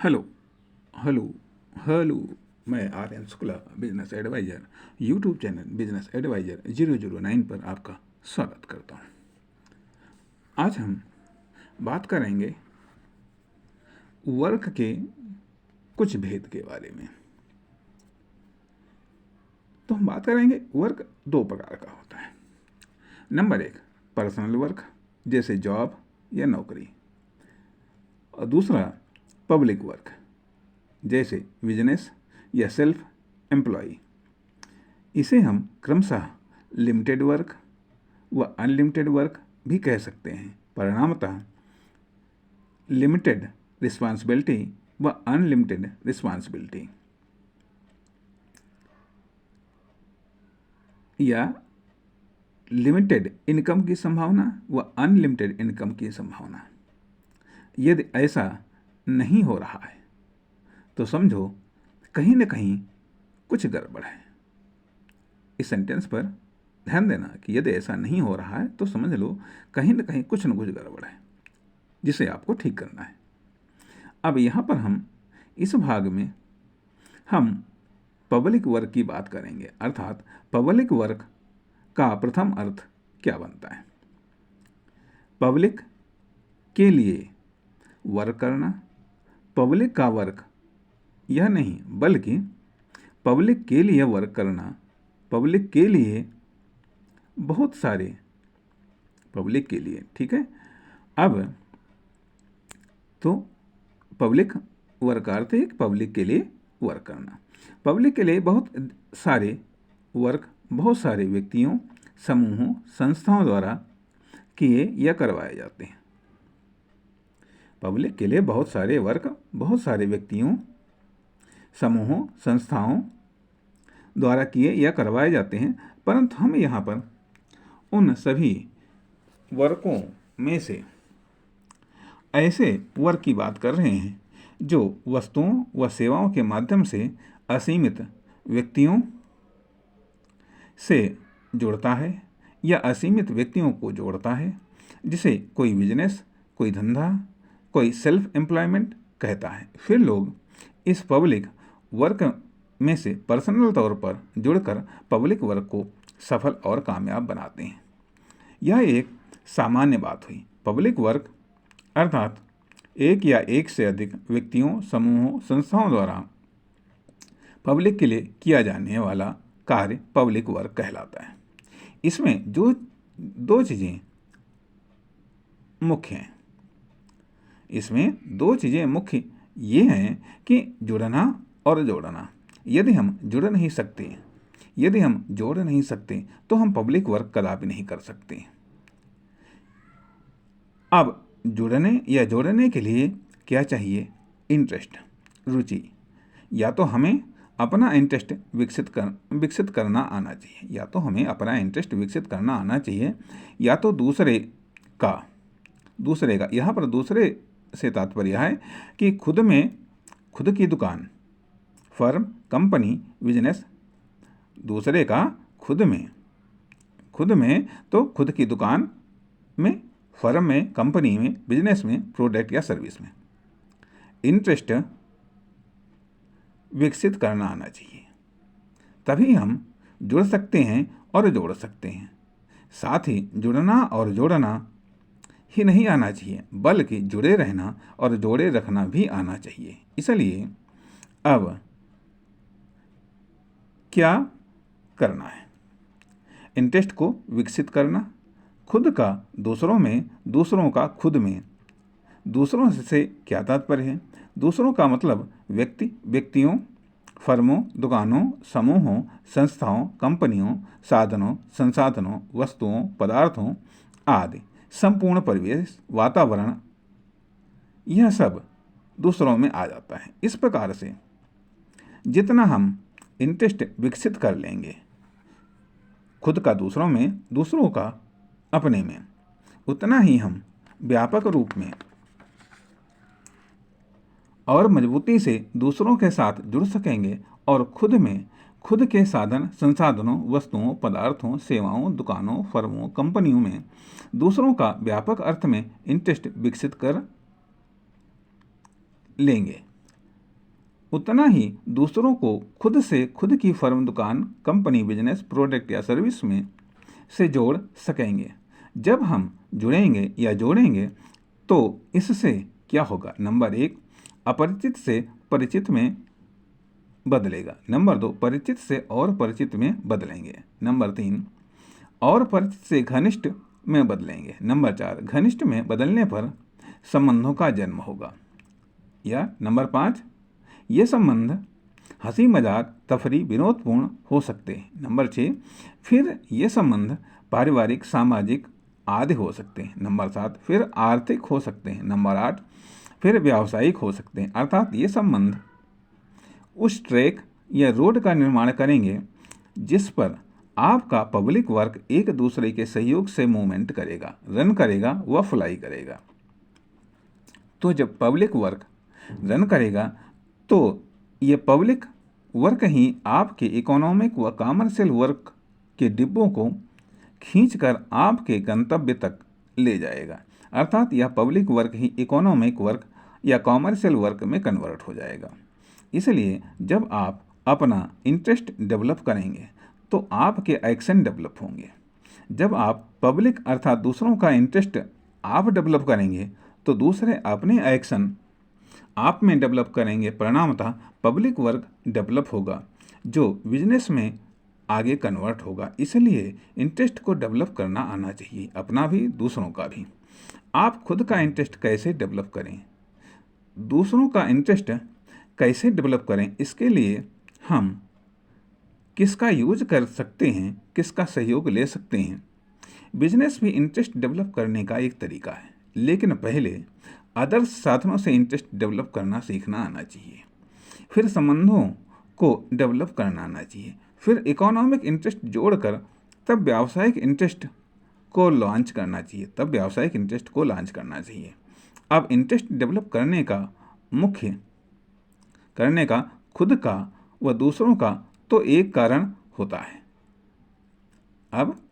Hello hello hello. मैं Aryan Shukla, business adviser, YouTube channel business adviser 009 पर आपका स्वागत करता हूँ। आज हम बात करेंगे वर्क के कुछ भेद के बारे में। तो हम बात करेंगे वर्क दो प्रकार का होता है। नंबर 1, पर्सनल वर्क जैसे जॉब या नौकरी, और दूसरा पब्लिक वर्क जैसे बिजनेस या सेल्फ एम्प्लॉय। इसे हम क्रमशः लिमिटेड वर्क व अनलिमिटेड वर्क भी कह सकते हैं। परिणामतः लिमिटेड रिस्पॉन्सिबिलिटी व अनलिमिटेड रिस्पॉन्सिबिलिटी या लिमिटेड इनकम की संभावना व अनलिमिटेड इनकम की संभावना। यदि ऐसा नहीं हो रहा है तो समझो कहीं न कहीं कुछ गड़बड़ है। इस सेंटेंस पर ध्यान देना कि यदि ऐसा नहीं हो रहा है तो समझ लो कहीं न कहीं कुछ न कुछ गड़बड़ है, जिसे आपको ठीक करना है। अब यहाँ पर हम इस भाग में हम पब्लिक वर्क की बात करेंगे, अर्थात पब्लिक वर्क का प्रथम अर्थ क्या बनता है। पब्लिक के लिए वर्क करना। पब्लिक का वर्क यह नहीं बल्कि पब्लिक के लिए वर्क करना। पब्लिक के लिए बहुत सारे पब्लिक के लिए, ठीक है। अब तो पब्लिक वर्क का अर्थ है पब्लिक के लिए वर्क करना। पब्लिक के लिए बहुत सारे वर्क बहुत सारे व्यक्तियों, समूहों, संस्थाओं द्वारा किए या करवाए जाते हैं। पब्लिक के लिए बहुत सारे वर्क बहुत सारे व्यक्तियों, समूहों, संस्थाओं द्वारा किए या करवाए जाते हैं, परंतु हम यहाँ पर उन सभी वर्कों में से ऐसे वर्क की बात कर रहे हैं जो वस्तुओं व सेवाओं के माध्यम से असीमित व्यक्तियों से जुड़ता है या असीमित व्यक्तियों को जोड़ता है, जिसे कोई बिजनेस, कोई धंधा, कोई सेल्फ एम्प्लॉयमेंट कहता है। फिर लोग इस पब्लिक वर्क में से पर्सनल तौर पर जुड़कर पब्लिक वर्क को सफल और कामयाब बनाते हैं। यह एक सामान्य बात हुई। पब्लिक वर्क अर्थात एक या एक से अधिक व्यक्तियों, समूहों, संस्थाओं द्वारा पब्लिक के लिए किया जाने वाला कार्य पब्लिक वर्क कहलाता है। इसमें जो दो चीज़ें मुख्य हैं, इसमें दो चीज़ें मुख्य ये हैं कि जुड़ना और जोड़ना। यदि हम जुड़ नहीं सकते, यदि हम जोड़ नहीं सकते तो हम पब्लिक वर्क कदापि नहीं कर सकते। अब जुड़ने या जोड़ने के लिए क्या चाहिए? इंटरेस्ट, रुचि। या तो हमें अपना इंटरेस्ट विकसित करना आना चाहिए, या तो हमें अपना इंटरेस्ट विकसित करना आना चाहिए, या तो दूसरे का। यहाँ पर दूसरे से तात्पर्य है कि खुद की दुकान, फर्म, कंपनी, बिजनेस। दूसरे का खुद में तो खुद की दुकान में, फर्म में, कंपनी में, बिजनेस में, प्रोडक्ट या सर्विस में इंटरेस्ट विकसित करना आना चाहिए। तभी हम जुड़ सकते हैं और जोड़ सकते हैं। साथ ही जुड़ना और जोड़ना ही नहीं आना चाहिए, बल्कि जुड़े रहना और जोड़े रखना भी आना चाहिए। इसलिए अब क्या करना है? इंटरेस्ट को विकसित करना, खुद का दूसरों में, दूसरों का खुद में। दूसरों से क्या तात्पर्य है? दूसरों का मतलब व्यक्तियों, फर्मों, दुकानों, समूहों, संस्थाओं, कंपनियों, साधनों, संसाधनों, वस्तुओं, पदार्थों आदि संपूर्ण परिवेश, वातावरण, यह सब दूसरों में आ जाता है। इस प्रकार से जितना हम इंटरेस्ट विकसित कर लेंगे, खुद का दूसरों में, दूसरों का अपने में, उतना ही हम व्यापक रूप में और मजबूती से दूसरों के साथ जुड़ सकेंगे और खुद के साधन, संसाधनों, वस्तुओं, पदार्थों, सेवाओं, दुकानों, फर्मों, कंपनियों में दूसरों का व्यापक अर्थ में इंटरेस्ट विकसित कर लेंगे। उतना ही दूसरों को खुद से खुद की फर्म, दुकान, कंपनी, बिजनेस, प्रोडक्ट या सर्विस में से जोड़ सकेंगे। जब हम जुड़ेंगे या जोड़ेंगे तो इससे क्या होगा? नंबर 1, अपरिचित से परिचित में बदलेगा। नंबर 2, परिचित से और परिचित में बदलेंगे। नंबर 3, और परिचित से घनिष्ठ में बदलेंगे। नंबर 4, घनिष्ठ में बदलने पर संबंधों का जन्म होगा। या नंबर 5, ये संबंध हंसी मजाक, तफरी, विनोदपूर्ण हो सकते हैं। नंबर 6, फिर ये संबंध पारिवारिक, सामाजिक आदि हो सकते हैं। नंबर 7, फिर आर्थिक हो सकते हैं। नंबर 8, फिर व्यावसायिक हो सकते हैं। अर्थात ये संबंध उस ट्रैक या रोड का निर्माण करेंगे जिस पर आपका पब्लिक वर्क एक दूसरे के सहयोग से मूवमेंट करेगा, रन करेगा व फ्लाई करेगा। तो जब पब्लिक वर्क रन करेगा तो ये पब्लिक वर्क ही आपके इकोनॉमिक व कॉमर्शियल वर्क के डिब्बों को खींचकर आपके गंतव्य तक ले जाएगा। अर्थात यह पब्लिक वर्क ही इकोनॉमिक वर्क या कॉमर्शियल वर्क में कन्वर्ट हो जाएगा। इसलिए जब आप अपना इंटरेस्ट डेवलप करेंगे तो आपके एक्शन डेवलप होंगे। जब आप पब्लिक अर्थात दूसरों का इंटरेस्ट आप डेवलप करेंगे तो दूसरे अपने एक्शन आप में डेवलप करेंगे। परिणामतः पब्लिक वर्क डेवलप होगा जो बिजनेस में आगे कन्वर्ट होगा। इसलिए इंटरेस्ट को डेवलप करना आना चाहिए, अपना भी दूसरों का भी। आप खुद का इंटरेस्ट कैसे डेवलप करें, दूसरों का इंटरेस्ट कैसे डेवलप करें, इसके लिए हम किसका यूज कर सकते हैं, किसका सहयोग ले सकते हैं। बिजनेस में इंटरेस्ट डेवलप करने का एक तरीका है, लेकिन पहले आदर्श साधनों से इंटरेस्ट डेवलप करना सीखना आना चाहिए। फिर संबंधों को डेवलप करना आना चाहिए। फिर इकोनॉमिक इंटरेस्ट जोड़कर तब व्यावसायिक इंटरेस्ट को लॉन्च करना चाहिए। अब इंटरेस्ट डेवलप करने का खुद का व दूसरों का तो एक कारण होता है। अब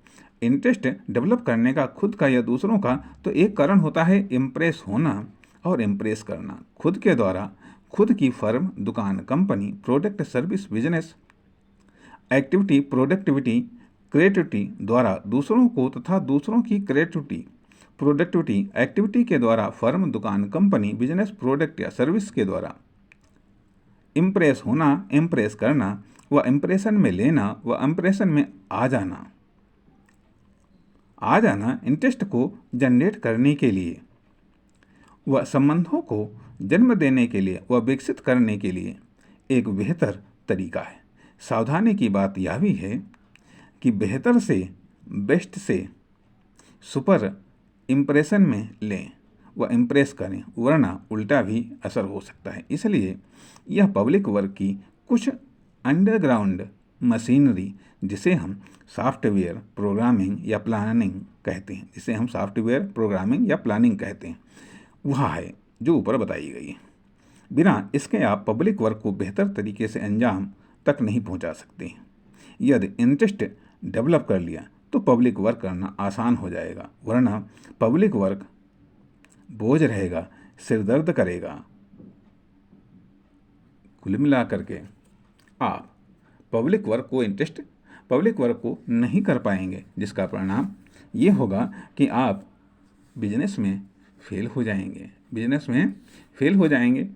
इंटरेस्ट डेवलप करने का खुद का या दूसरों का तो एक कारण होता है इम्प्रेस होना और इम्प्रेस करना। खुद के द्वारा खुद की फर्म, दुकान, company, product, service, business, activity, productivity, creativity द्वारा दूसरों को तथा दूसरों की क्रिएटिविटी, प्रोडक्टिविटी, एक्टिविटी के द्वारा फर्म, दुकान, कंपनी, बिजनेस, प्रोडक्ट या सर्विस के द्वारा इम्प्रेस होना, इम्प्रेस करना व इम्प्रेशन में लेना व इम्प्रेशन में आ जाना इंटरेस्ट को जनरेट करने के लिए व संबंधों को जन्म देने के लिए व विकसित करने के लिए एक बेहतर तरीका है। सावधानी की बात यह भी है कि बेहतर से बेस्ट से सुपर इम्प्रेशन में लें व इम्प्रेस करें, वरना उल्टा भी असर हो सकता है। इसलिए यह पब्लिक वर्क की कुछ अंडरग्राउंड मशीनरी जिसे हम सॉफ्टवेयर प्रोग्रामिंग या प्लानिंग कहते हैं वह है जो ऊपर बताई गई है। बिना इसके आप पब्लिक वर्क को बेहतर तरीके से अंजाम तक नहीं पहुंचा सकते। यदि इंटरेस्ट डेवलप कर लिया तो पब्लिक वर्क करना आसान हो जाएगा, वरना पब्लिक वर्क बोझ रहेगा, सिरदर्द करेगा। कुल मिलाकर के आप पब्लिक वर्क को नहीं कर पाएंगे, जिसका परिणाम ये होगा कि आप बिजनेस में फेल हो जाएंगे,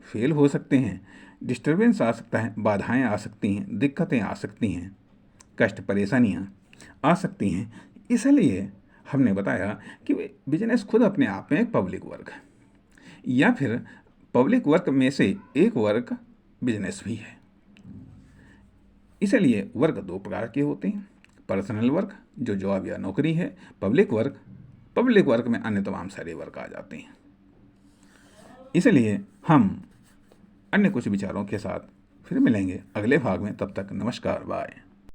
फेल हो सकते हैं, डिस्टर्बेंस आ सकता है, बाधाएं आ सकती हैं, दिक्कतें आ सकती हैं, कष्ट परेशानियां आ सकती हैं। इसलिए हमने बताया कि बिजनेस खुद अपने आप में एक पब्लिक वर्क है, या फिर पब्लिक वर्क में से एक वर्क बिजनेस भी है। इसलिए वर्क दो प्रकार के होते हैं, पर्सनल वर्क जो जॉब या नौकरी है, पब्लिक वर्क में अन्य तमाम सारे वर्क आ जाते हैं। इसलिए हम अन्य कुछ विचारों के साथ फिर मिलेंगे अगले भाग में। तब तक नमस्कार, बाय।